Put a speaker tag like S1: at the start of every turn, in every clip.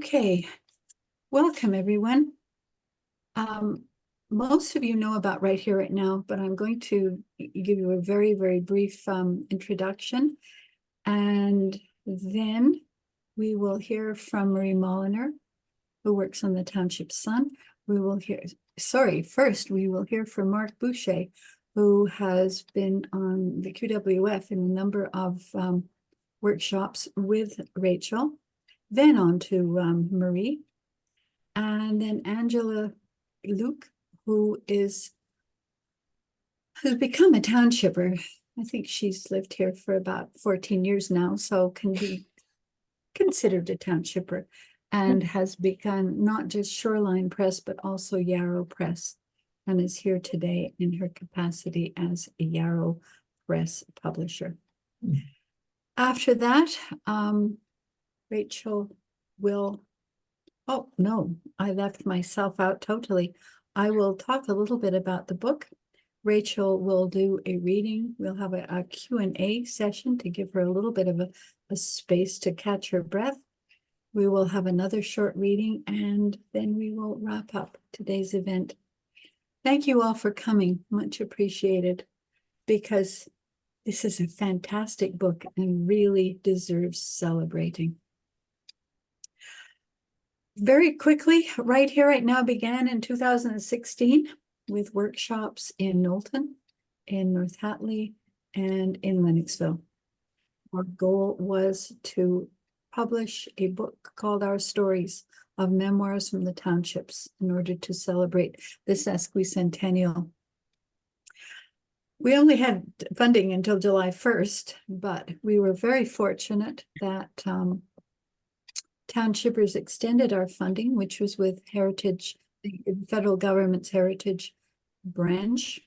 S1: Okay, welcome everyone. Most of you know about Right Here, Right Now, but I'm going to give you a very, very brief introduction. And then we will hear from Marie Molliner, who works on the Township Sun. First we will hear from Mark Boucher, who has been on the QWF in a number of workshops with Rachel. Then on to Marie, and then Angela Luke, who's become a townshipper. I think she's lived here for about 14 years now, so can be considered a townshipper, and has begun not just Shoreline Press, but also Yarrow Press, and is here today in her capacity as a Yarrow Press publisher. After that, Rachel will, oh no, I left myself out totally. I will talk a little bit about the book. Rachel will do a reading. We'll have a Q&A session to give her a little bit of a space to catch her breath. We will have another short reading, and then we will wrap up today's event. Thank you all for coming, much appreciated, because this is a fantastic book and really deserves celebrating. Very quickly, Right Here, Right Now began in 2016 with workshops in Knowlton, in North Hatley, and in Lennoxville. Our goal was to publish a book called Our Stories of Memoirs from the Townships in order to celebrate this sesquicentennial. We only had funding until July 1st, but we were very fortunate that Townshippers extended our funding, which was with Heritage, the federal government's Heritage branch.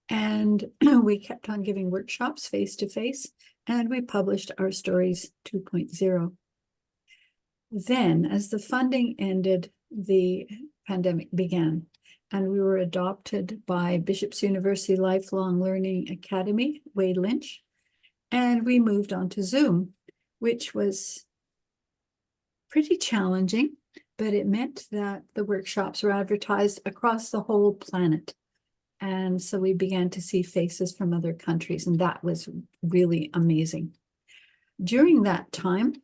S1: And we kept on giving workshops face-to-face, and we published Our Stories 2.0. Then, as the funding ended, the pandemic began, and we were adopted by Bishop's University Lifelong Learning Academy, Wade Lynch, and we moved on to Zoom, which was pretty challenging, but it meant that the workshops were advertised across the whole planet. And so we began to see faces from other countries, and that was really amazing. During that time,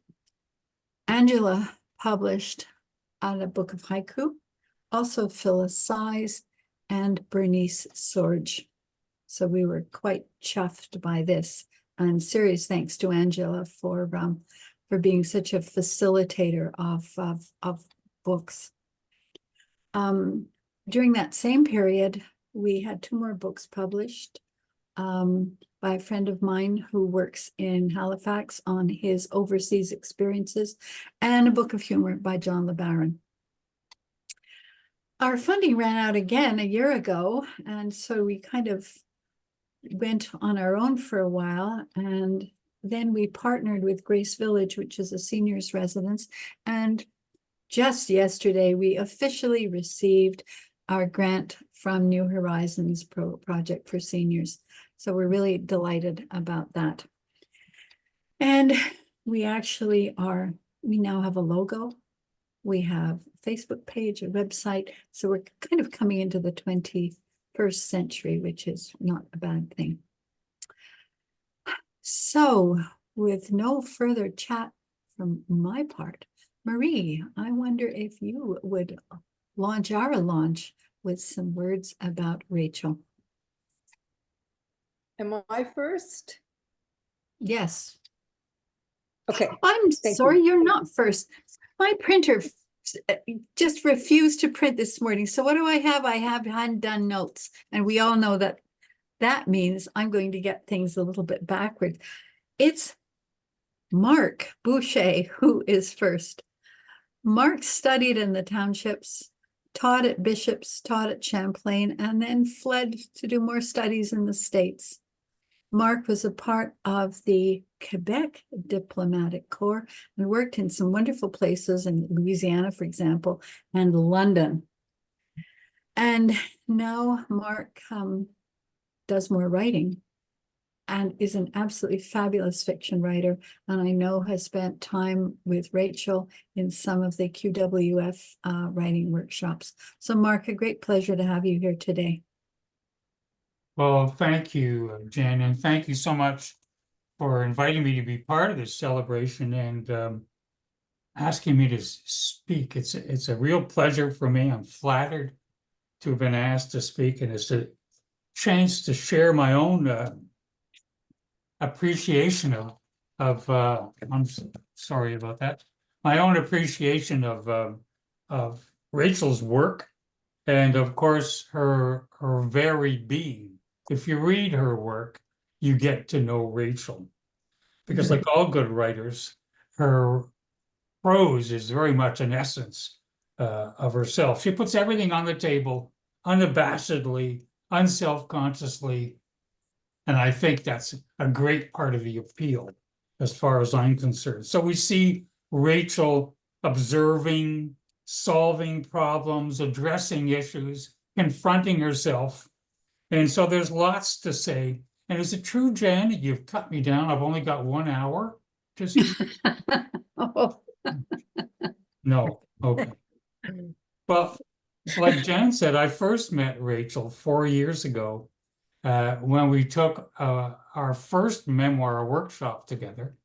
S1: Angela published a book of haiku, also Phyllis Size and Bernice Sorge. So we were quite chuffed by this, and serious thanks to Angela for being such a facilitator of books. During that same period, we had 2 more books published by a friend of mine who works in Halifax on his overseas experiences, and a book of humor by John LeBaron. Our funding ran out again a year ago, and so we kind of went on our own for a while, and then we partnered with Grace Village, which is a seniors residence, and just yesterday we officially received our grant from New Horizons Project for Seniors. So we're really delighted about that. And we now have a logo, we have a Facebook page, a website, so we're kind of coming into the 21st century, which is not a bad thing. So, with no further chat from my part, Marie, I wonder if you would launch our launch with some words about Rachel.
S2: Am I first?
S1: Yes.
S2: Okay.
S1: I'm sorry, you're not first. My printer just refused to print this morning. So what do I have? I have hand-done notes, and we all know that that means I'm going to get things a little bit backwards. It's Mark Boucher who is first. Mark studied in the townships, taught at Bishop's, taught at Champlain, and then fled to do more studies in the States. Mark was a part of the Quebec Diplomatic Corps and worked in some wonderful places in Louisiana, for example, and London. And now Mark does more writing. and is an absolutely fabulous fiction writer, and I know has spent time with Rachel in some of the QWF writing workshops. So Mark, a great pleasure to have you here today.
S3: Well, thank you, Jen, and thank you so much for inviting me to be part of this celebration and asking me to speak. It's a real pleasure for me. I'm flattered to have been asked to speak, and it's a chance to share my own appreciation of sorry about that. My own appreciation of Rachel's work, and of course her very being. If you read her work, you get to know Rachel, because like all good writers, her prose is very much an essence of herself. She puts everything on the table unabashedly, unself-consciously, and I think that's a great part of the appeal as far as I'm concerned. So we see Rachel observing, solving problems, addressing issues, confronting herself. And so there's lots to say. And is it true, Jan, you've cut me down? I've only got 1 hour to speak?
S1: Oh.
S3: No, okay. Well, like Jan said, I first met Rachel 4 years ago when we took our first memoir workshop together.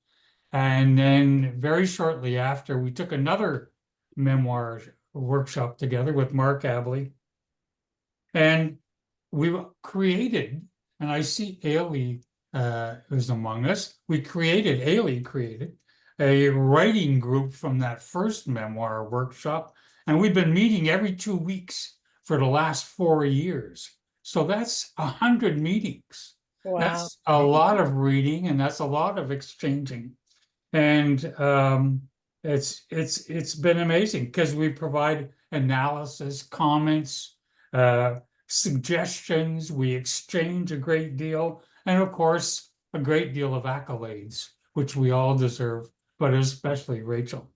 S3: And then very shortly after, we took another memoir workshop together with Mark Abley. And we created, and I see Ailey is among us, Ailey created a writing group from that first memoir workshop. And we've been meeting every 2 weeks for the last 4 years. So that's 100 meetings.
S2: Wow.
S3: That's a lot of reading, and that's a lot of exchanging. And it's been amazing because we provide analysis, comments, suggestions. We exchange a great deal, and of course, a great deal of accolades, which we all deserve, but especially Rachel.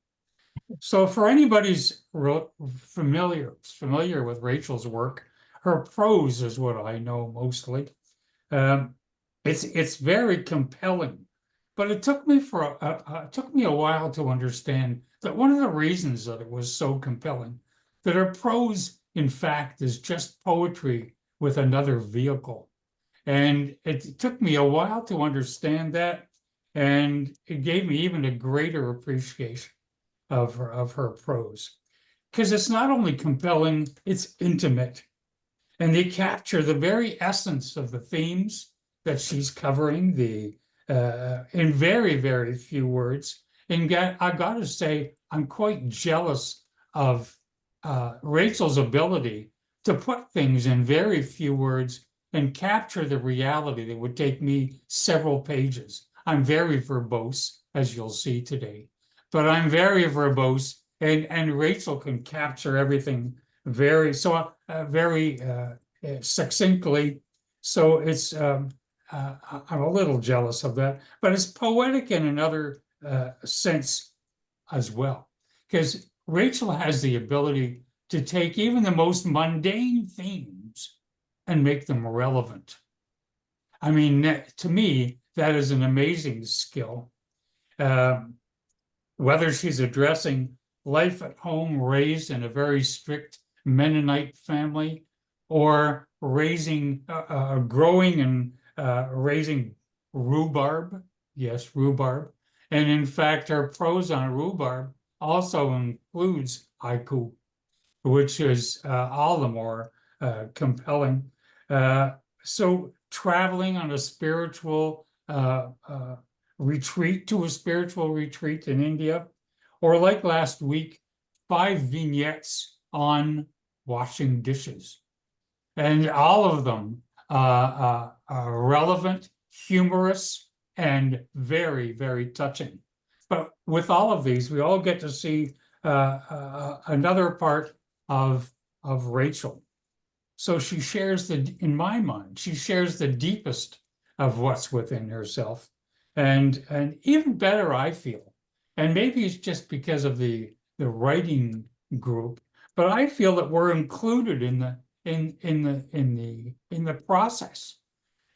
S3: So for anybody's familiar with Rachel's work, her prose is what I know mostly. It's very compelling, but it took me a while to understand that one of the reasons that it was so compelling, that her prose, in fact, is just poetry with another vehicle. And it took me a while to understand that, and it gave me even a greater appreciation of her prose. Because it's not only compelling, it's intimate. And they capture the very essence of the themes that she's covering in very, very few words. And I got to say, I'm quite jealous of Rachel's ability to put things in very few words and capture the reality that would take me several pages. I'm very verbose, as you'll see today, but I'm very verbose, and Rachel can capture everything very succinctly. So it's I'm a little jealous of that, but it's poetic in another sense as well, because Rachel has the ability to take even the most mundane themes and make them relevant. I mean, to me, that is an amazing skill. Whether she's addressing life at home, raised in a very strict Mennonite family, or growing and raising rhubarb. Yes, rhubarb. And in fact, her prose on rhubarb also includes haiku, which is all the more compelling. So traveling on a spiritual retreat in India, or like last week, 5 vignettes on washing dishes. And all of them are relevant, humorous, and very, very touching. But with all of these, we all get to see another part of Rachel. So she shares in my mind, she shares the deepest of what's within herself. And even better, I feel, and maybe it's just because of the writing group, but I feel that we're included in the process.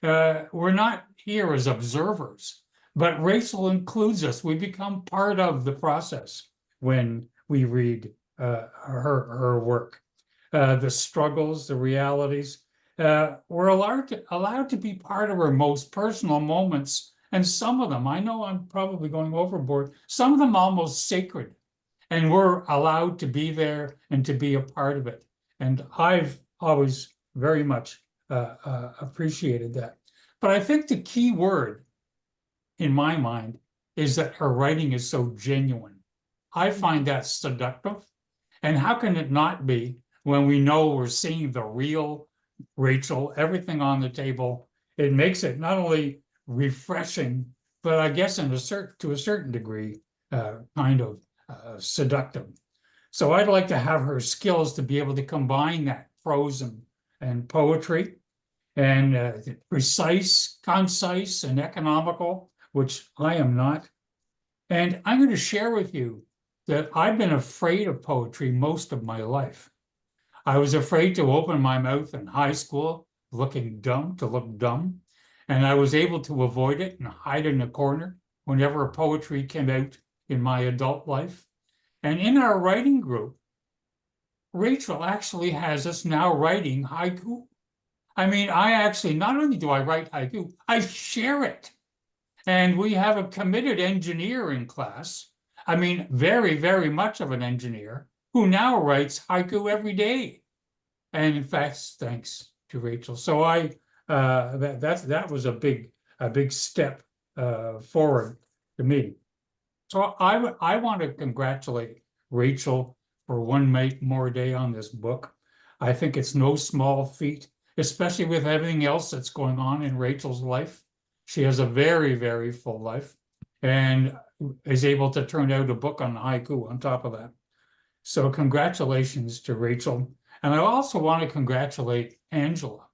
S3: We're not here as observers, but Rachel includes us. We become part of the process when we read her work. The struggles, the realities. We're allowed to be part of her most personal moments, and some of them, I know I'm probably going overboard, some of them almost sacred, and we're allowed to be there and to be a part of it. And I've always very much appreciated that. But I think the key word in my mind is that her writing is so genuine. I find that seductive. And how can it not be when we know we're seeing the real Rachel, everything on the table? It makes it not only refreshing, but I guess to a certain degree, kind of seductive. So I'd like to have her skills to be able to combine that prose and poetry, and precise, concise, and economical, which I am not. And I'm going to share with you that I've been afraid of poetry most of my life. I was afraid to open my mouth in high school, looking dumb, to look dumb. And I was able to avoid it and hide in a corner whenever poetry came out in my adult life. And in our writing group, Rachel actually has us now writing haiku. I mean, not only do I write haiku, I share it. And we have a committed engineer in class. I mean, very, very much of an engineer who now writes haiku every day. And in fact, thanks to Rachel. So that was a big step forward to me. So I want to congratulate Rachel for one more day on this book. I think it's no small feat, especially with everything else that's going on in Rachel's life. She has a very, very full life and is able to turn out a book on haiku on top of that. So congratulations to Rachel. And I also want to congratulate Angela,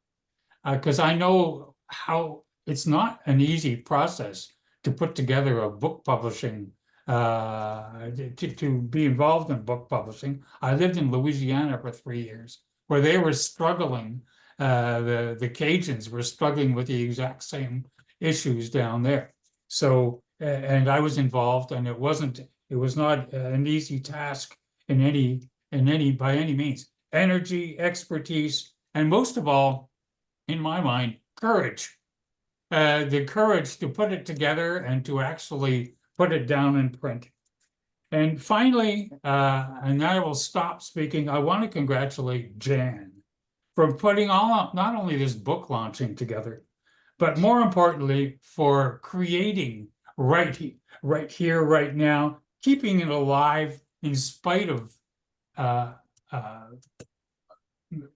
S3: because I know how it's not an easy process to put together a book publishing, to be involved in book publishing. I lived in Louisiana for 3 years, where they were struggling. The Cajuns were struggling with the exact same issues down there. So, and I was involved, and it was not an easy task by any means. Energy, expertise, and most of all, in my mind, courage. The courage to put it together and to actually put it down in print. And finally, and I will stop speaking, I want to congratulate Jan for putting not only this book launching together, but more importantly, for creating right here, right now, keeping it alive in spite of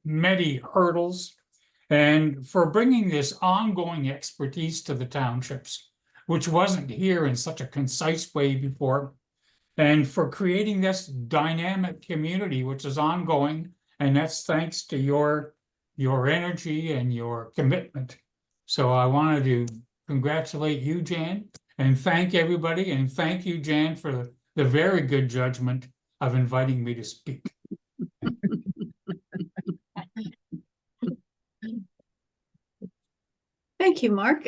S3: many hurdles, and for bringing this ongoing expertise to the townships, which wasn't here in such a concise way before, and for creating this dynamic community, which is ongoing, and that's thanks to your energy and your commitment. So I wanted to congratulate you, Jan, and thank everybody, and thank you, Jan, for the very good judgment of inviting me to speak.
S1: Thank you, Mark.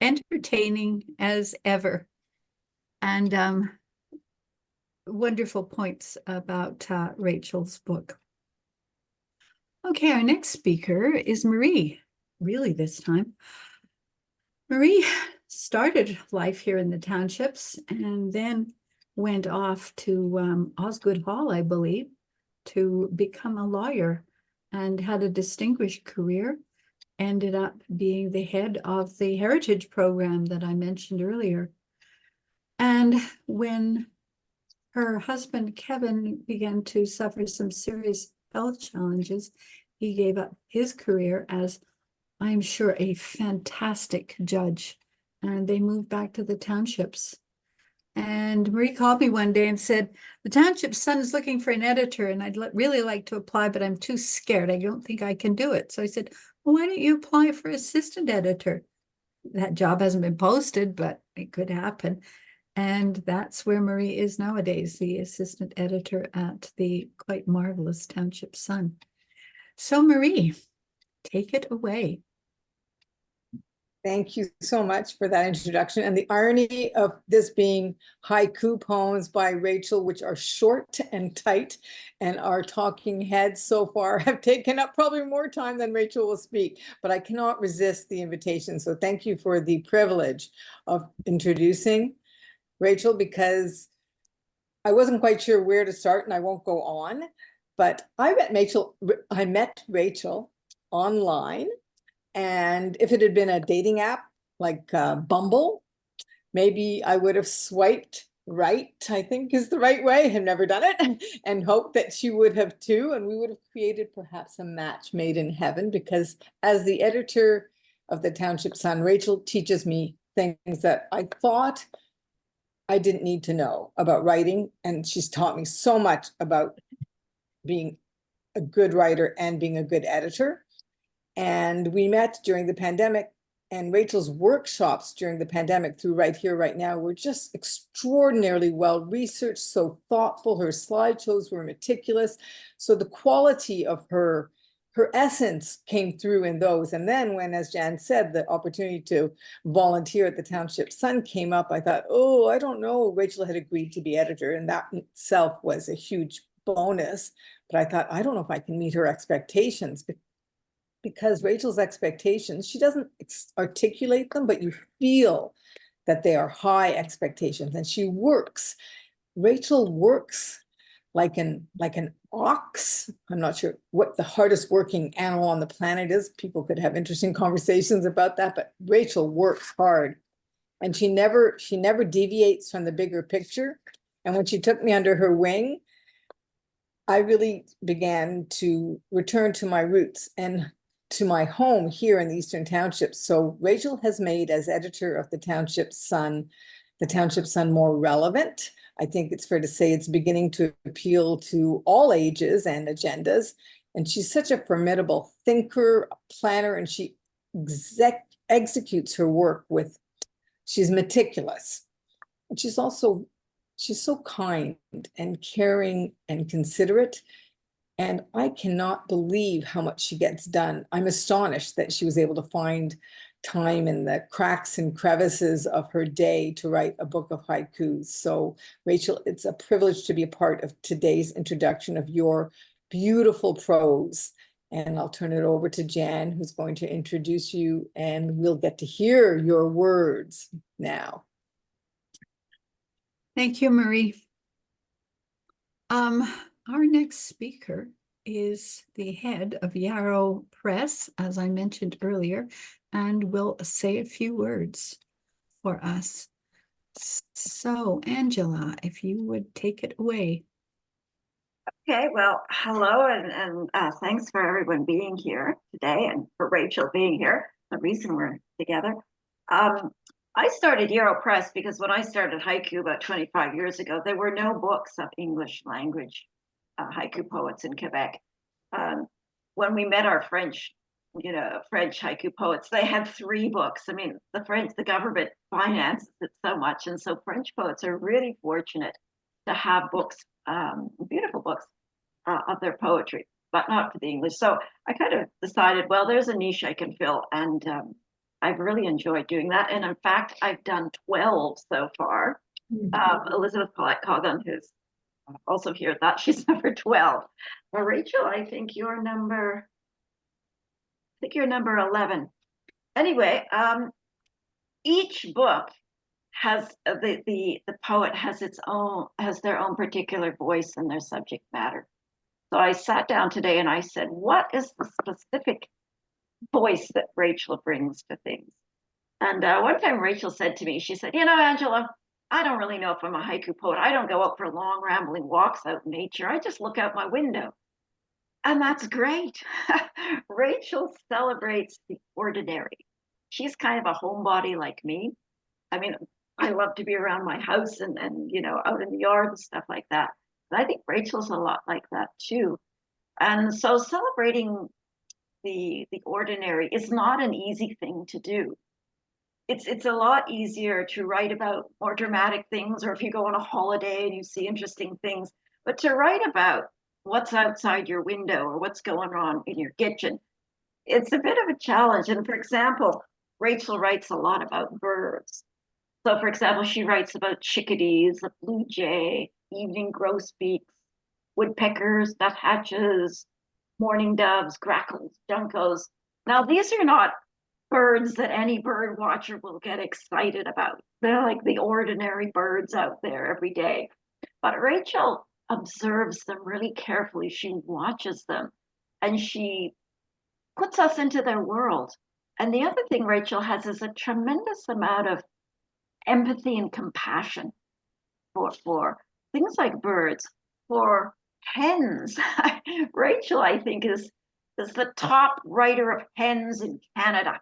S1: Entertaining as ever. And wonderful points about Rachel's book. Okay, our next speaker is Marie, really this time. Marie started life here in the townships and then went off to Osgoode Hall, I believe, to become a lawyer, and had a distinguished career. Ended up being the head of the heritage program that I mentioned earlier. And when her husband, Kevin, began to suffer some serious health challenges, he gave up his career as, I'm sure, a fantastic judge. And they moved back to the townships. And Marie called me one day and said, the Township Sun is looking for an editor, and I'd really like to apply, but I'm too scared. I don't think I can do it. So I said, well, why don't you apply for assistant editor? That job hasn't been posted, but it could happen. And that's where Marie is nowadays, the assistant editor at the quite marvelous Township Sun. So Marie, take it away.
S2: Thank you so much for that introduction. And the irony of this being haiku poems by Rachel, which are short and tight, and our talking heads so far have taken up probably more time than Rachel will speak, but I cannot resist the invitation. So thank you for the privilege of introducing Rachel, because I wasn't quite sure where to start, and I won't go on, but I met Rachel online. And if it had been a dating app like Bumble, maybe I would have swiped right, I think is the right way. I have never done it, and hoped that she would have too. And we would have created perhaps a match made in heaven, because as the editor of the Township Sun, Rachel teaches me things that I thought I didn't need to know about writing. And she's taught me so much about being a good writer and being a good editor. And we met during the pandemic, and Rachel's workshops during the pandemic through Right Here, Right Now were just extraordinarily well researched, so thoughtful. Her slideshows were meticulous. So the quality of her essence came through in those. And then when, as Jan said, the opportunity to volunteer at the Township Sun came up, I thought, oh, I don't know. Rachel had agreed to be editor, and that itself was a huge bonus. But I thought, I don't know if I can meet her expectations, because Rachel's expectations, she doesn't articulate them, but you feel that they are high expectations. And she works. Rachel works like an ox. I'm not sure what the hardest working animal on the planet is. People could have interesting conversations about that, but Rachel works hard, and she never deviates from the bigger picture. And when she took me under her wing, I really began to return to my roots and to my home here in the Eastern Township. So Rachel has made, as editor of the Township Sun more relevant. I think it's fair to say it's beginning to appeal to all ages and agendas. And she's such a formidable thinker, planner, and she executes her work she's meticulous. And she's so kind and caring and considerate. And I cannot believe how much she gets done. I'm astonished that she was able to find time in the cracks and crevices of her day to write a book of haikus. So, Rachel, it's a privilege to be a part of today's introduction of your beautiful prose. And I'll turn it over to Jan, who's going to introduce you, and we'll get to hear your words now.
S1: Thank you, Marie. Our next speaker is the head of Yarrow Press, as I mentioned earlier, and will say a few words for us. So, Angela, if you would take it away.
S4: Okay, well, hello, and thanks for everyone being here today, and for Rachel being here, the reason we're together. I started Yarrow Press because when I started Haiku about 25 years ago, there were no books of English language haiku poets in Quebec. When we met our French haiku poets, they had 3 books. I mean, the government finances it so much, and so French poets are really fortunate to have books, beautiful books of their poetry, but not for the English. So I kind of decided, well, there's a niche I can fill, and I've really enjoyed doing that. And in fact, I've done 12 so far. Elizabeth Collett-Coggan, who's also here, thought she's number 12. Well, Rachel, I think you're number 11. Anyway, each book has the poet has their own particular voice and their subject matter. So I sat down today and I said, what is the specific voice that Rachel brings to things? And one time Rachel said to me, she said, Angela, I don't really know if I'm a haiku poet. I don't go out for long rambling walks out in nature. I just look out my window. And that's great. Rachel celebrates the ordinary. She's kind of a homebody like me. I mean, I love to be around my house and out in the yard and stuff like that. And I think Rachel's a lot like that too. And so celebrating the ordinary is not an easy thing to do. It's a lot easier to write about more dramatic things, or if you go on a holiday and you see interesting things, but to write about what's outside your window or what's going on in your kitchen, it's a bit of a challenge. And for example, Rachel writes a lot about birds. So, for example, she writes about chickadees, the blue jay, evening grosbeaks, woodpeckers, nuthatches, mourning doves, grackles, juncos. Now, these are not birds that any bird watcher will get excited about. They're like the ordinary birds out there every day. But Rachel observes them really carefully. She watches them and she puts us into their world. And the other thing Rachel has is a tremendous amount of empathy and compassion for things like birds, for hens. Rachel, I think, is the top writer of hens in Canada,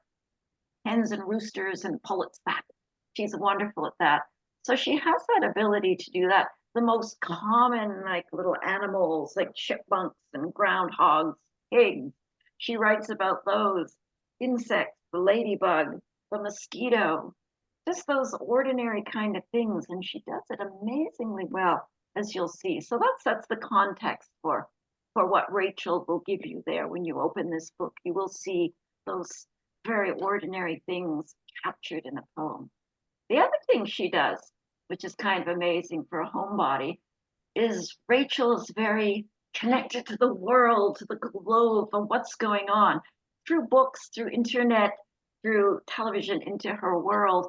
S4: hens and roosters and pullets back. She's wonderful at that. So she has that ability to do that. The most common, like little animals, like chipmunks and groundhogs, pigs. She writes about those insects, the ladybug, the mosquito, just those ordinary kind of things. And she does it amazingly well, as you'll see. So that sets the context for what Rachel will give you there. When you open this book, you will see those very ordinary things captured in a poem. The other thing she does, which is kind of amazing for a homebody, is Rachel is very connected to the world, to the globe, and what's going on through books, through internet, through television, into her world.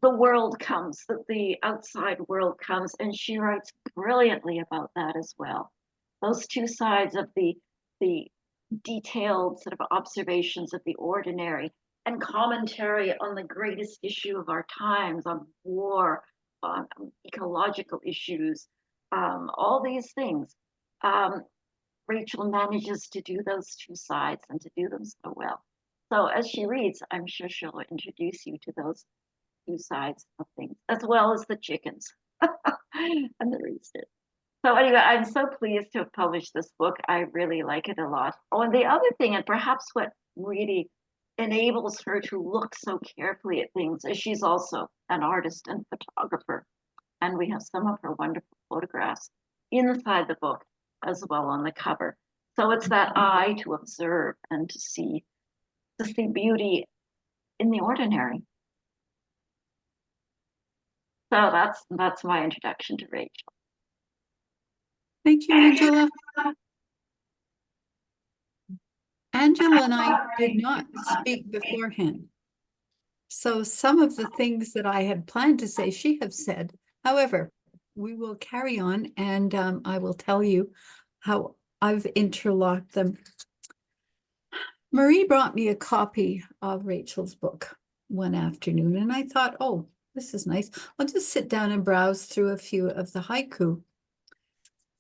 S4: The world comes, the outside world comes, and she writes brilliantly about that as well. Those two sides of the detailed sort of observations of the ordinary and commentary on the greatest issue of our times, on war, on ecological issues, all these things. Rachel manages to do those two sides and to do them so well. So as she reads, I'm sure she'll introduce you to those two sides of things, as well as the chickens and the roosters. So anyway, I'm so pleased to have published this book. I really like it a lot. Oh, and the other thing, and perhaps what really enables her to look so carefully at things, is she's also an artist and photographer. And we have some of her wonderful photographs inside the book as well on the cover. So it's that eye to observe and to see beauty in the ordinary. So that's my introduction to Rachel.
S1: Thank you, Angela. Angela and I did not speak beforehand. So some of the things that I had planned to say, she has said. However, we will carry on and I will tell you how I've interlocked them. Marie brought me a copy of Rachel's book one afternoon, and I thought, oh, this is nice. I'll just sit down and browse through a few of the haiku.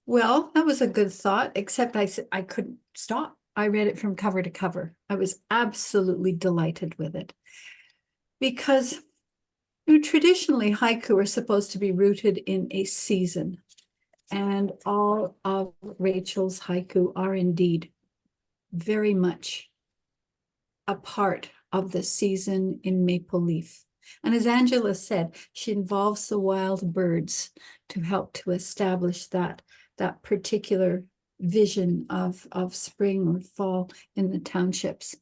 S1: Well, that was a good thought, except I couldn't stop. I read it from cover to cover. I was absolutely delighted with it. Because traditionally, haiku are supposed to be rooted in a season. And all of Rachel's haiku are indeed very much a part of the season in Maple Leaf. And as Angela said, she involves the wild birds to help to establish that particular vision of spring or fall in the townships.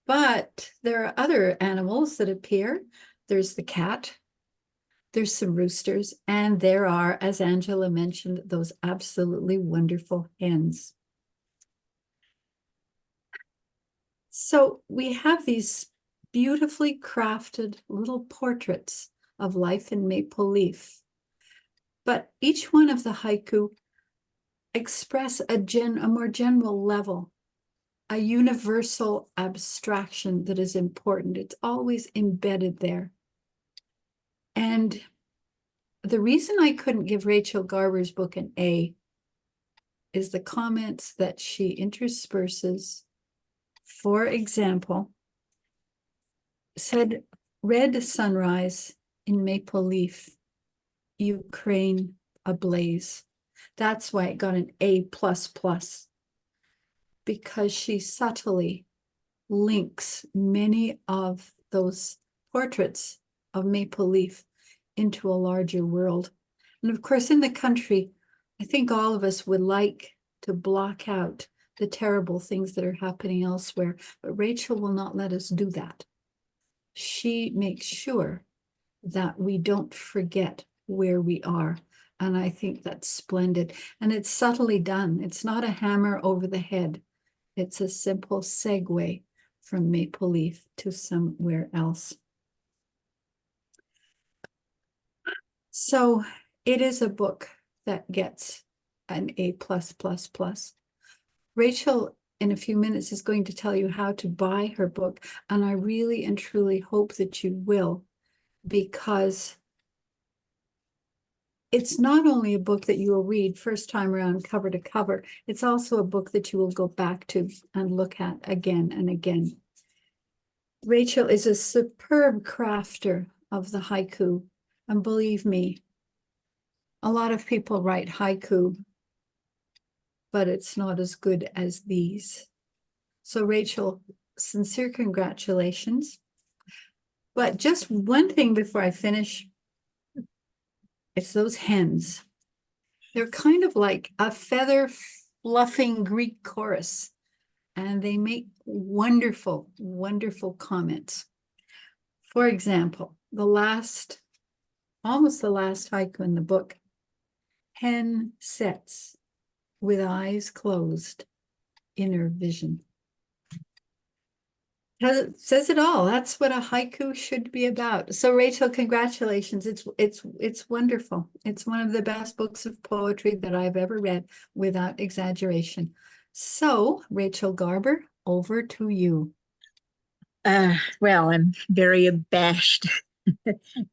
S1: But there are other animals that appear. There's the cat, there's some roosters, and there are, as Angela mentioned, those absolutely wonderful hens. So we have these beautifully crafted little portraits of life in Maple Leaf. But each one of the haiku express a more general level, a universal abstraction that is important. It's always embedded there. And the reason I couldn't give Rachel Garber's book an A is the comments that she intersperses. For example, said, red sunrise in Maple Leaf, Ukraine ablaze. That's why it got an A++, because she subtly links many of those portraits of Maple Leaf into a larger world. And of course, in the country, I think all of us would like to block out the terrible things that are happening elsewhere. But Rachel will not let us do that. She makes sure that we don't forget where we are. And I think that's splendid. And it's subtly done. It's not a hammer over the head. It's a simple segue from Maple Leaf to somewhere else. So it is a book that gets an A+++. Rachel, in a few minutes, is going to tell you how to buy her book. And I really and truly hope that you will, because it's not only a book that you will read first time around cover to cover, it's also a book that you will go back to and look at again and again. Rachel is a superb crafter of the haiku. And believe me, a lot of people write haiku, but it's not as good as these. So Rachel, sincere congratulations. But just one thing before I finish. It's those hens. They're kind of like a feather fluffing Greek chorus, and they make wonderful, wonderful comments. For example, almost the last haiku in the book, hen sets with eyes closed, inner vision. It says it all. That's what a haiku should be about. So Rachel, congratulations. It's wonderful. It's one of the best books of poetry that I've ever read, without exaggeration. So Rachel Garber, over to you.
S5: Well, I'm very abashed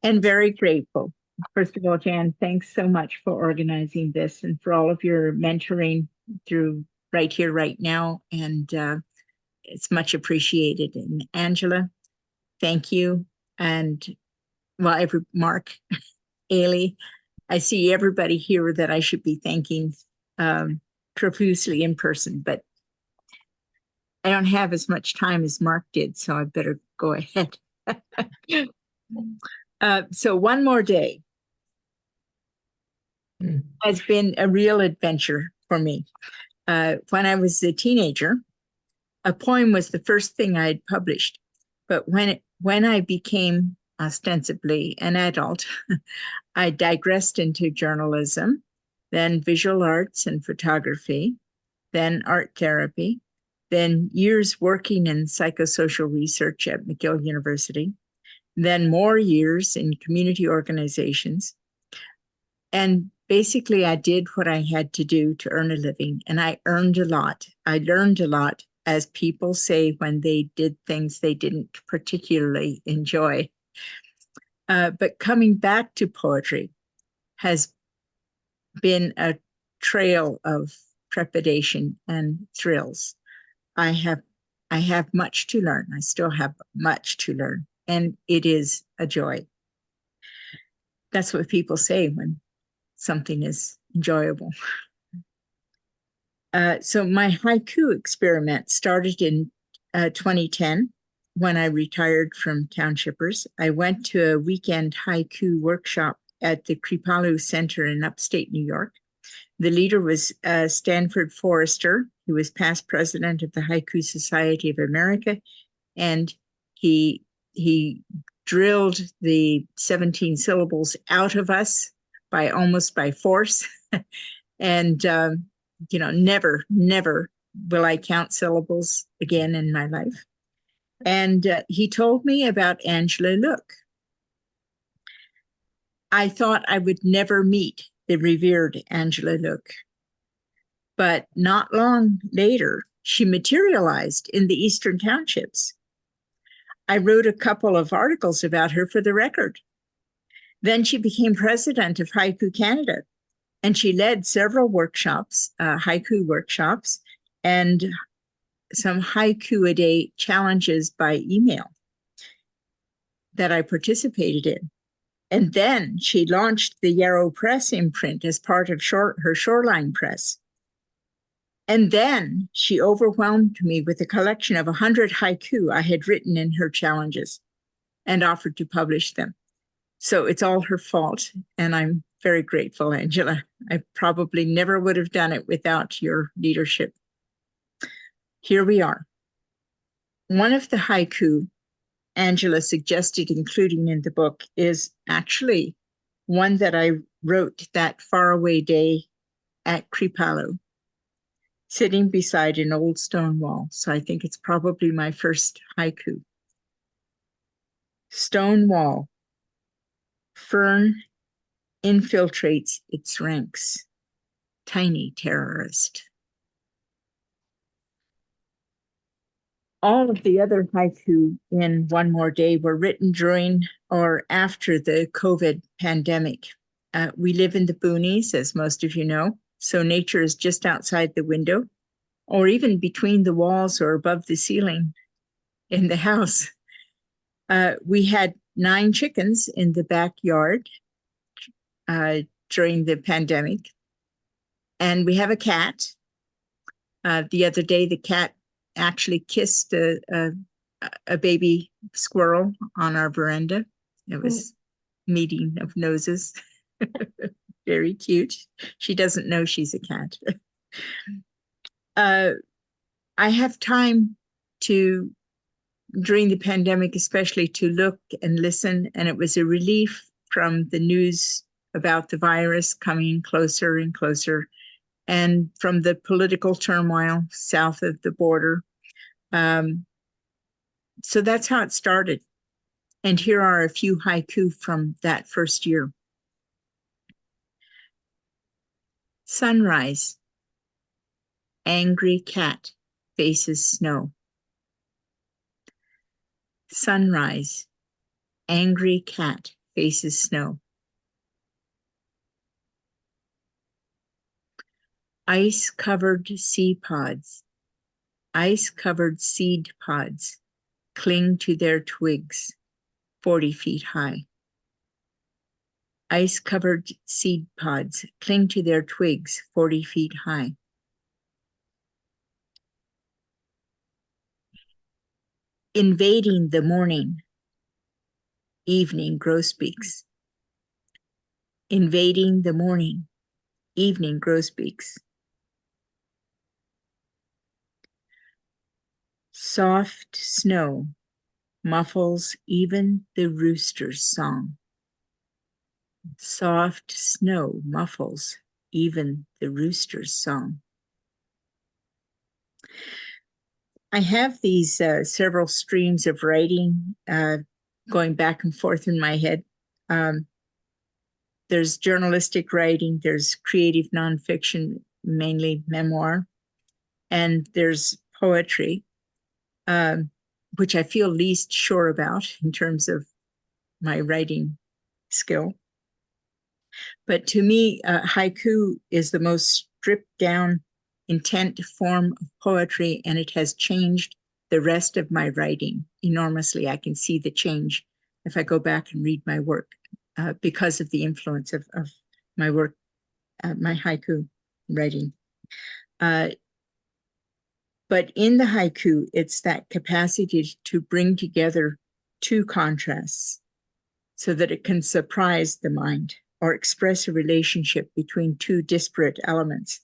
S5: and very grateful. First of all, Jan, thanks so much for organizing this and for all of your mentoring through Right Here, Right Now. And it's much appreciated. And Angela, thank you. And well, Mark, Ailey, I see everybody here that I should be thanking profusely in person, but I don't have as much time as Mark did, so I better go ahead. So one more day has been a real adventure for me. When I was a teenager, a poem was the first thing I had published. But when I became ostensibly an adult, I digressed into journalism, then visual arts and photography, then art therapy, then years working in psychosocial research at McGill University, then more years in community organizations. And basically, I did what I had to do to earn a living, and I earned a lot. I learned a lot, as people say when they did things they didn't particularly enjoy. But coming back to poetry has been a trail of trepidation and thrills. I have much to learn. I still have much to learn, and it is a joy. That's what people say when something is enjoyable. So my haiku experiment started in 2010 when I retired from Townshippers. I went to a weekend haiku workshop at the Kripalu Center in upstate New York. The leader was Stanford Forrester, who was past president of the Haiku Society of America, and he drilled the 17 syllables out of us almost by force. And never will I count syllables again in my life. And he told me about Angela Look. I thought I would never meet the revered Angela Look. But not long later, she materialized in the Eastern Townships. I wrote a couple of articles about her for the Record. Then she became president of Haiku Canada, and she led several workshops, haiku workshops, and some haiku a day challenges by email that I participated in. And then she launched the Yarrow Press imprint as part of her Shoreline Press. And then she overwhelmed me with a collection of 100 haiku I had written in her challenges and offered to publish them. So it's all her fault, and I'm very grateful, Angela. I probably never would have done it without your leadership. Here we are. One of the haiku Angela suggested including in the book is actually one that I wrote that faraway day at Kripalu, sitting beside an old stone wall. So I think it's probably my first haiku. Stone wall. Fern infiltrates its ranks. Tiny terrorist. All of the other haiku in One More Day were written during or after the COVID pandemic. We live in the boonies, as most of you know, so nature is just outside the window, or even between the walls or above the ceiling in the house. We had 9 chickens in the backyard during the pandemic, and we have a cat. The other day, the cat actually kissed a baby squirrel on our veranda. It was meeting of noses. Very cute. She doesn't know she's a cat. I have time to, during the pandemic especially, to look and listen, and it was a relief from the news about the virus coming closer and closer, and from the political turmoil south of the border. So that's how it started. And here are a few haiku from that first year. Sunrise. Angry cat faces snow. Sunrise. Angry cat faces snow. Ice-covered sea pods. Ice-covered seed pods cling to their twigs 40 feet high. Ice-covered seed pods cling to their twigs 40 feet high. Invading the morning. Evening grosbeaks. Invading the morning. Evening grosbeaks. Soft snow muffles even the rooster's song. Soft snow muffles even the rooster's song. I have these several streams of writing going back and forth in my head. There's journalistic writing, there's creative nonfiction, mainly memoir, and there's poetry, which I feel least sure about in terms of my writing skill. But to me, haiku is the most stripped down intent form of poetry, and it has changed the rest of my writing enormously. I can see the change if I go back and read my work because of the influence of my work, my haiku writing. But in the haiku, it's that capacity to bring together 2 contrasts so that it can surprise the mind or express a relationship between 2 disparate elements.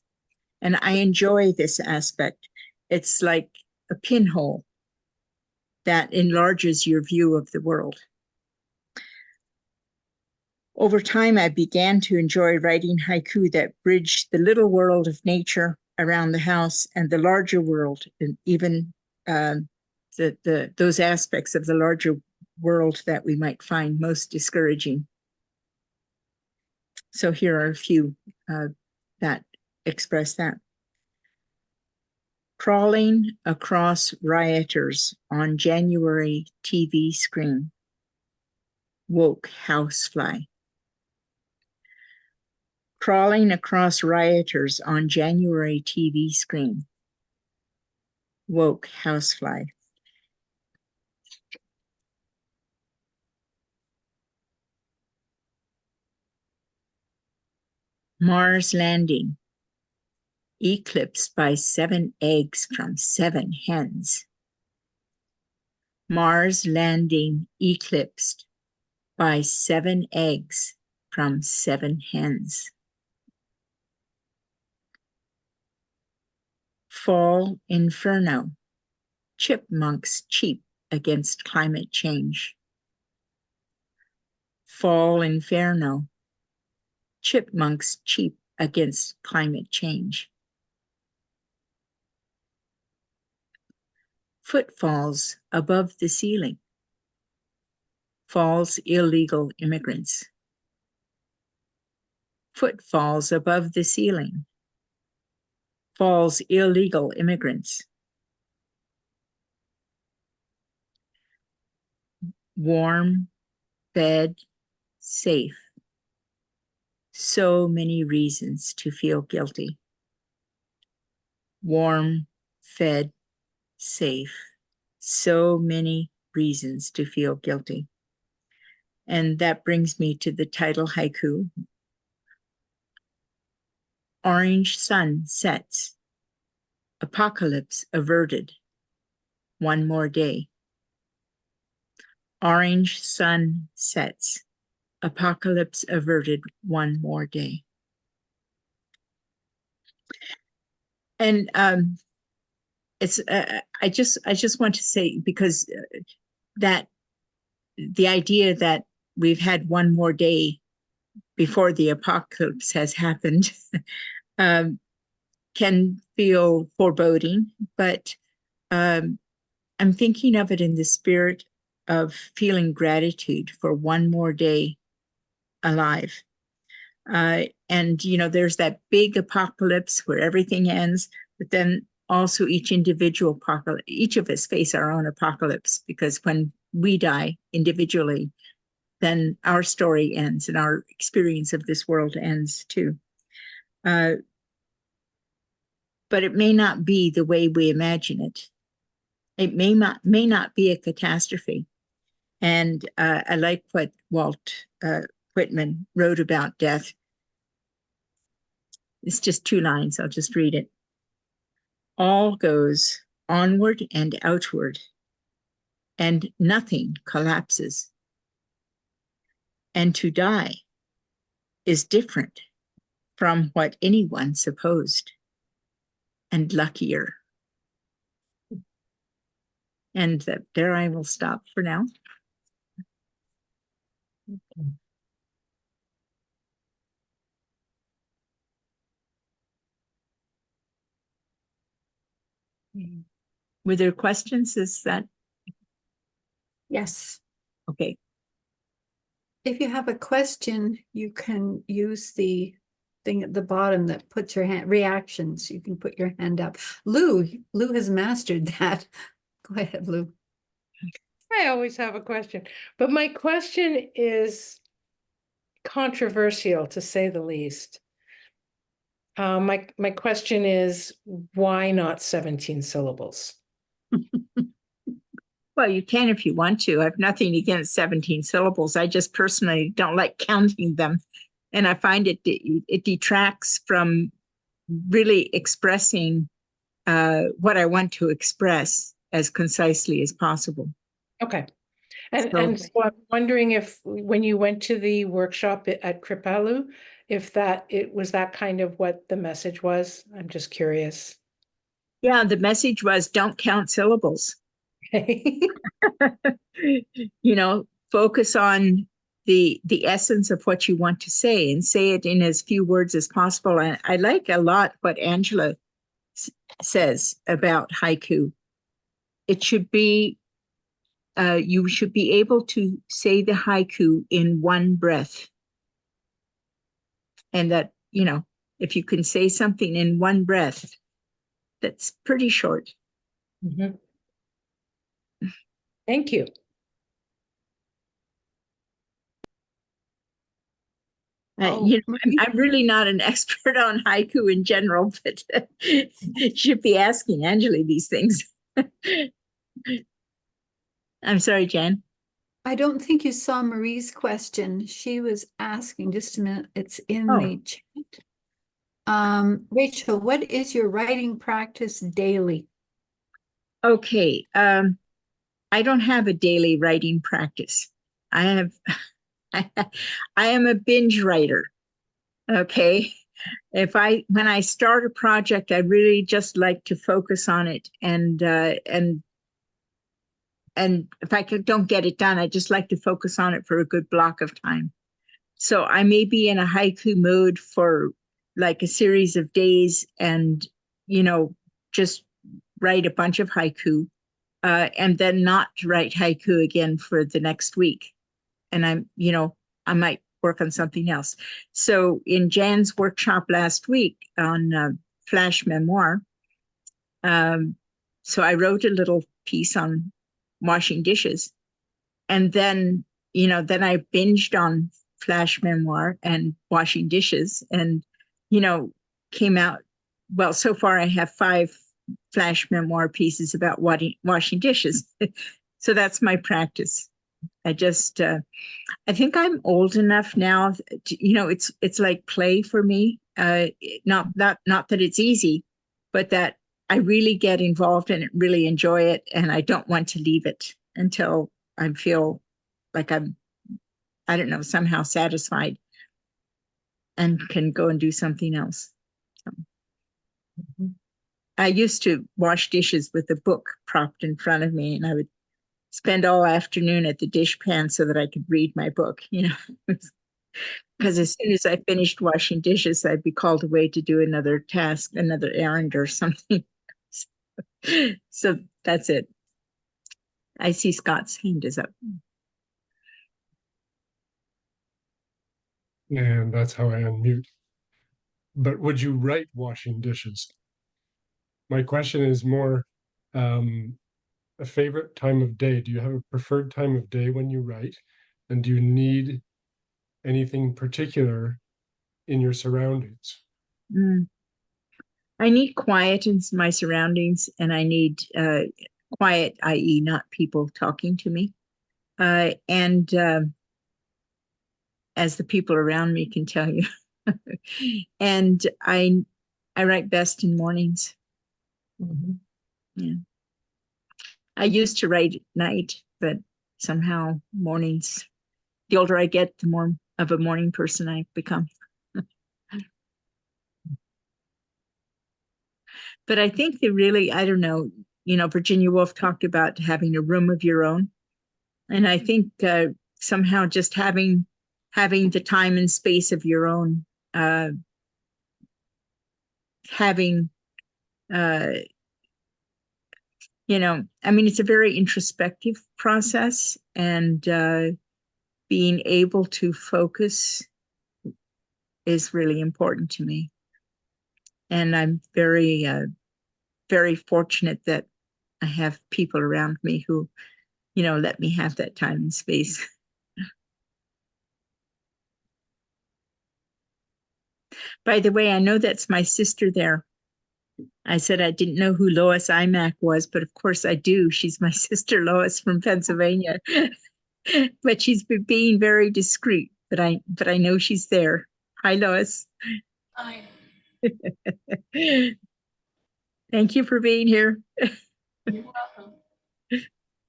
S5: And I enjoy this aspect. It's like a pinhole that enlarges your view of the world. Over time, I began to enjoy writing haiku that bridged the little world of nature around the house and the larger world, and even those aspects of the larger world that we might find most discouraging. So here are a few that express that. Crawling across rioters on January TV screen. Woke housefly. Crawling across rioters on January TV screen. Woke housefly. Mars landing. Eclipsed by 7 eggs from 7 hens. Mars landing eclipsed by 7 eggs from 7 hens. Fall inferno. Chipmunks cheap against climate change. Fall inferno. Chipmunks cheap against climate change. Footfalls above the ceiling. Falls illegal immigrants. Footfalls above the ceiling. Falls illegal immigrants. Warm, fed, safe. So many reasons to feel guilty. Warm, fed, safe. So many reasons to feel guilty. And that brings me to the title haiku. Orange sun sets. Apocalypse averted. One more day. Orange sun sets. Apocalypse averted. One more day. And it's I just want to say, because that the idea that we've had one more day before the apocalypse has happened can feel foreboding, but I'm thinking of it in the spirit of feeling gratitude for one more day alive. And, you know, there's that big apocalypse where everything ends, but then also each individual apocalypse, each of us face our own apocalypse, because when we die individually, then our story ends and our experience of this world ends too. But it may not be the way we imagine it. It may not be a catastrophe. And I like what Walt Whitman wrote about death. It's just 2 lines. I'll just read it. All goes onward and outward, and nothing collapses. And to die is different from what anyone supposed, and luckier. And there I will stop for now. Were there questions? Is that
S1: Yes.
S5: okay?
S1: If you have a question, you can use the thing at the bottom that puts your hand, reactions. You can put your hand up. Lou has mastered that. Go ahead, Lou.
S6: I always have a question, but my question is controversial, to say the least. My question is, why not 17 syllables?
S5: Well, you can if you want to. I have nothing against 17 syllables. I just personally don't like counting them. And I find it detracts from really expressing what I want to express as concisely as possible.
S6: Okay. And so I'm wondering if when you went to the workshop at Kripalu, if it was that kind of what the message was. I'm just curious.
S5: Yeah, the message was don't count syllables. You know, focus on the essence of what you want to say and say it in as few words as possible. And I like a lot what Angela says about haiku. It should be, you should be able to say the haiku in one breath. And that, you know, if you can say something in one breath, that's pretty short.
S6: Mhm. Thank you.
S5: You know, I'm really not an expert on haiku in general, but should be asking Angela these things. I'm sorry, Jen.
S1: I don't think you saw Marie's question. She was asking, just a minute, it's in the chat. Rachel, what is your writing practice daily?
S5: Okay. I don't have a daily writing practice. I am a binge writer. Okay. when I start a project, I really just like to focus on it, and if don't get it done, I just like to focus on it for a good block of time. So I may be in a haiku mode for like a series of days, and just write a bunch of haiku, and then not write haiku again for the next week. And I might work on something else. So in Jan's workshop last week on flash memoir, so I wrote a little piece on washing dishes, and then I binged on flash memoir and washing dishes, and came out well. So far I have 5 flash memoir pieces about washing dishes. So that's my practice. I think I'm old enough now it's like play for me. Not that it's easy, but that I really get involved in it, really enjoy it, and I don't want to leave it until I feel like I don't know, somehow satisfied and can go and do something else. So, I used to wash dishes with a book propped in front of me, and I would spend all afternoon at the dishpan so that I could read my book, because as soon as I finished washing dishes, I'd be called away to do another task, another errand or something. So that's it. I see Scott's hand is up.
S7: And that's how I unmute. But would you write washing dishes? My question is more a favorite time of day. Do you have a preferred time of day when you write? And do you need anything particular in your surroundings?
S5: I need quiet in my surroundings, and I need quiet, i.e. not people talking to me. And as the people around me can tell you. And I write best in mornings. Yeah. I used to write at night, but somehow mornings, the older I get, the more of a morning person I become. But I think I don't know, Virginia Woolf talked about having a room of your own. And I think somehow just having the time and space of your own, having, it's a very introspective process, and being able to focus is really important to me. And I'm very, very fortunate that I have people around me who, let me have that time and space. By the way, I know that's my sister there. I said I didn't know who Lois Imack was, but of course I do. She's my sister Lois from Pennsylvania. But she's been being very discreet, but I know she's there. Hi, Lois.
S8: Hi.
S5: Thank you for being here.
S8: You're welcome.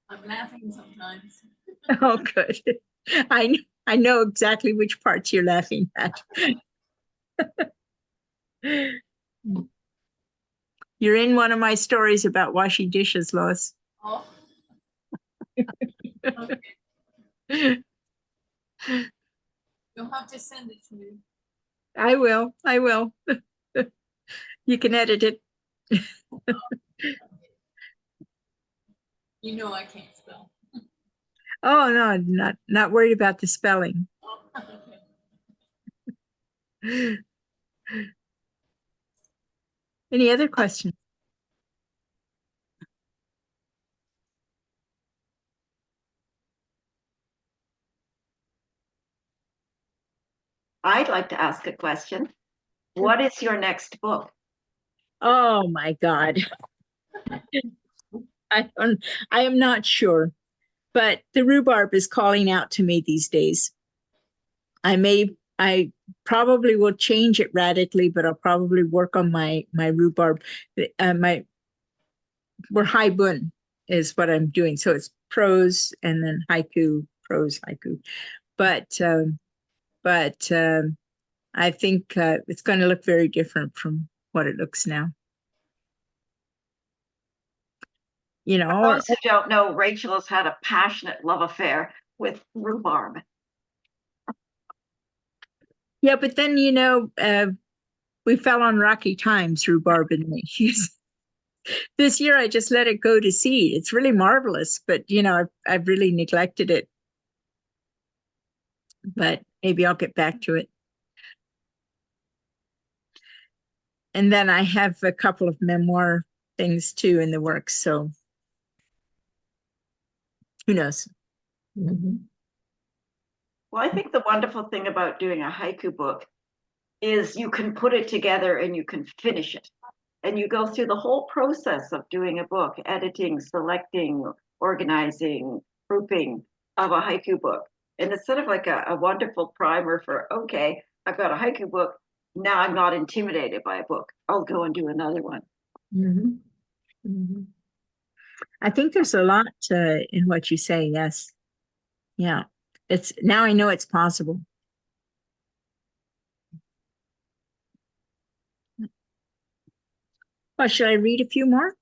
S8: I'm laughing sometimes.
S5: Oh, good. I know exactly which parts you're laughing at. You're in one of my stories about washing dishes, Lois.
S8: Oh. Okay. You'll have to send it to me.
S5: I will. You can edit it.
S8: You know I can't spell.
S5: Oh no, not worried about the spelling.
S8: Oh, okay.
S5: Any other questions?
S4: I'd like to ask a question. What is your next book?
S5: Oh my God. I am not sure, but the rhubarb is calling out to me these days. I probably will change it radically, but I'll probably work on my rhubarb. Haibun is what I'm doing. So it's prose and then haiku, prose, haiku. But I think it's going to look very different from what it looks now. You know,
S4: For those who don't know, Rachel has had a passionate love affair with rhubarb.
S5: yeah, but then, you know, we fell on rocky times, rhubarb and me. This year, I just let it go to seed. It's really marvelous, but, you know, I've really neglected it. But maybe I'll get back to it. And then I have a couple of memoir things too in the works. So who knows?
S6: Mhm.
S4: Well, I think the wonderful thing about doing a haiku book is you can put it together and you can finish it. And you go through the whole process of doing a book, editing, selecting, organizing, proofing of a haiku book. And it's sort of like a wonderful primer for, okay, I've got a haiku book. Now I'm not intimidated by a book. I'll go and do another one.
S5: Mhm. Mhm. I think there's a lot in what you say. Yes. Yeah. It's now I know it's possible. Well, should I read a few more?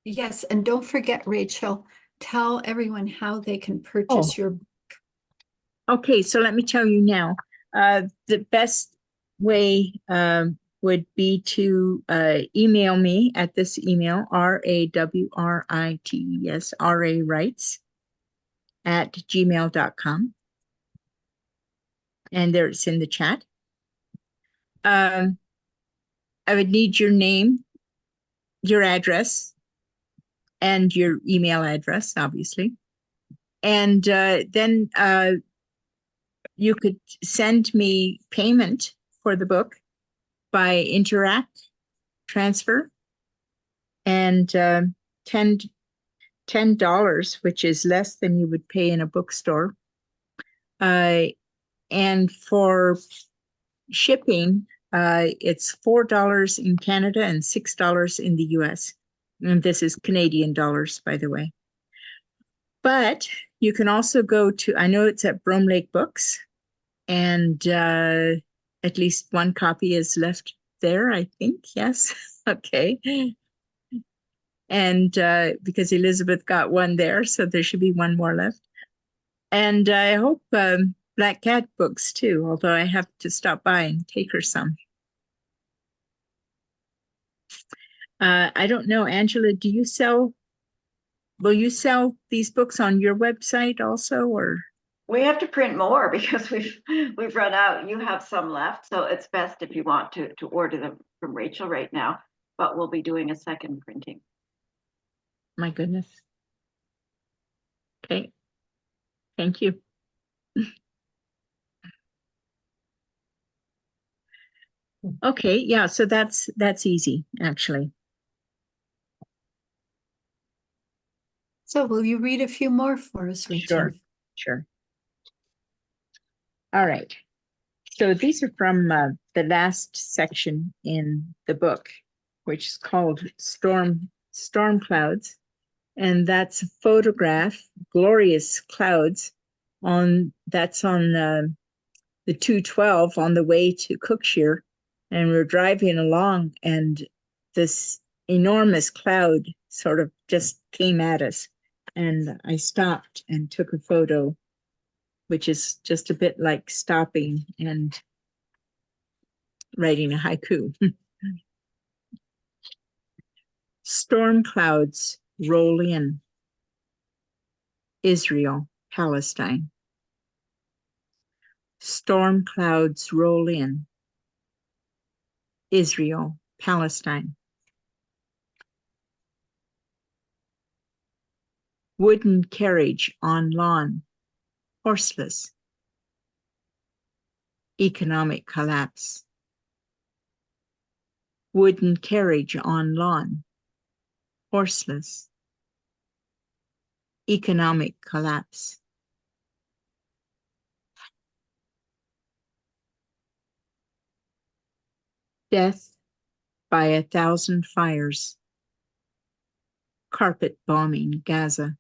S1: Yes, and don't forget, Rachel, tell everyone how they can purchase
S5: Oh.
S1: your.
S5: Okay, so let me tell you now. The best way would be to email me at this email, RAWRITES, @gmail.com. And there it's in the chat. I would need your name, your address, and your email address, obviously. And then you could send me payment for the book by Interact transfer, and $10, which is less than you would pay in a bookstore. And for shipping, it's $4 in Canada and $6 in the US. And this is Canadian dollars, by the way. But you can also go to, I know it's at Brome Lake Books, and at least one copy is left there, I think. Yes. Okay. And because Elizabeth got one there, so there should be one more left. And I hope Black Cat Books too, although I have to stop by and take her some. I don't know, Angela, will you sell these books on your website also, or?
S4: We have to print more because we've run out. You have some left, so it's best if you want to order them from Rachel right now. But we'll be doing a second printing.
S5: My goodness. Okay. Thank you. Okay, yeah, so that's easy, actually.
S1: So will you read a few more for us, Rachel?
S5: Sure. All right. So these are from the last section in the book, which is called Storm Clouds. And that's a photograph, glorious clouds, that's on the 212 on the way to Cookshire. And we're driving along, and this enormous cloud sort of just came at us. And I stopped and took a photo, which is just a bit like stopping and writing a haiku. Storm clouds roll in. Israel, Palestine. Storm clouds roll in. Israel, Palestine. Wooden carriage on lawn, horseless. Economic collapse. Wooden carriage on lawn, horseless. Economic collapse. Death by 1,000 fires. Carpet bombing Gaza.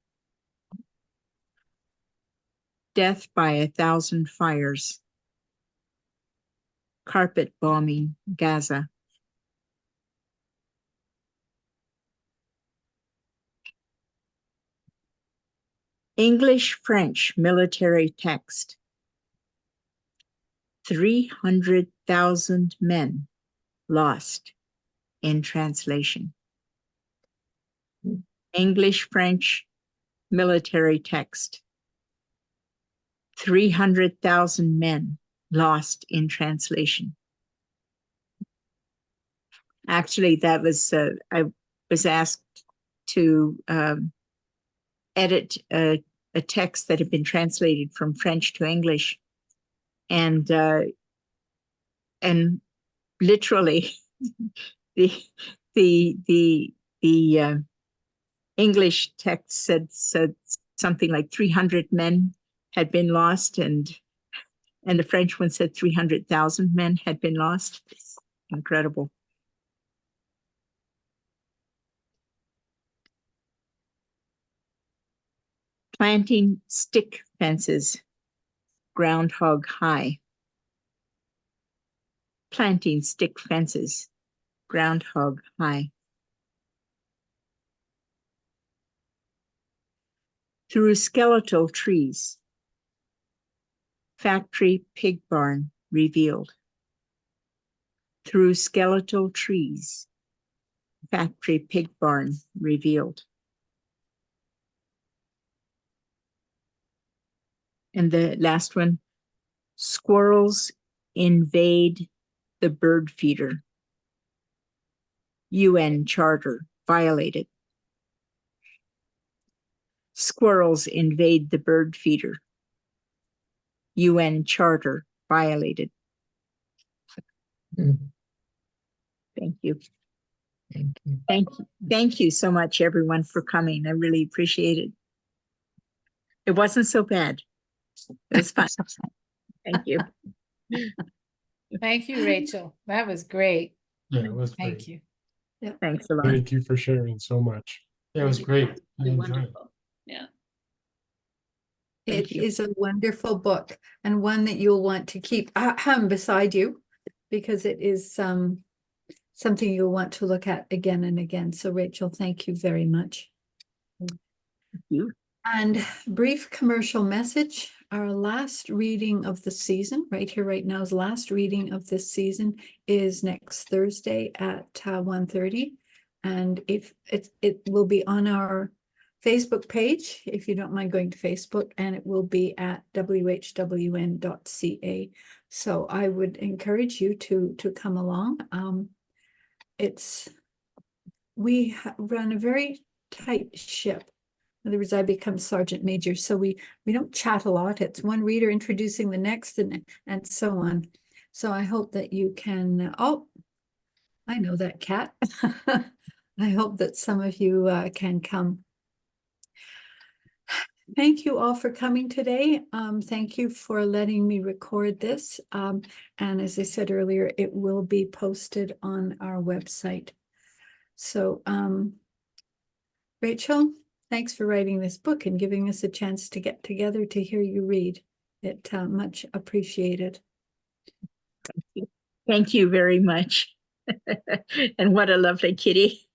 S5: Death by 1,000 fires. carpet bombing Gaza. English-French military text. 300,000 men lost in translation. English-French military text. 300,000 men lost in translation. Actually, that was, I was asked to edit a text that had been translated from French to English. And literally the English text said something like 300 men had been lost, and the French one said 300,000 men had been lost. It's incredible. Planting stick fences, groundhog high. Planting stick fences, groundhog high. Through skeletal trees, factory pig barn revealed. Through skeletal trees, factory pig barn revealed. And the last one, squirrels invade the bird feeder. UN charter violated. Squirrels invade the bird feeder. UN charter violated. Thank you.
S2: Thank you.
S5: Thank you so much, everyone, for coming. I really appreciate it. It wasn't so bad. It was fun. Thank you.
S6: Thank you, Rachel. That was great.
S3: Yeah, it was
S6: Thank
S3: great.
S6: you.
S5: Thanks a lot.
S7: Thank you for sharing so much.
S3: Yeah, it was great. I enjoyed it.
S8: Wonderful. Yeah.
S5: Thank
S1: It
S5: you.
S1: is a wonderful book and one that you'll want to keep beside you, because it is something you'll want to look at again and again. So Rachel, thank you very much.
S5: Thank you.
S1: And brief commercial message, our last reading of the season, right here, right now's last reading of this season is next Thursday at 1:30. And if it will be on our Facebook page, if you don't mind going to Facebook, and it will be at whwn.ca. So I would encourage you to come along. We run a very tight ship. In other words, I become sergeant major, so we don't chat a lot. It's one reader introducing the next, and so on. So I hope that you can. Oh, I know that cat. I hope that some of you can come. Thank you all for coming today. Thank you for letting me record this. And as I said earlier, it will be posted on our website. So, Rachel, thanks for writing this book and giving us a chance to get together to hear you read. It much appreciated.
S5: Thank you very much. And what a lovely kitty.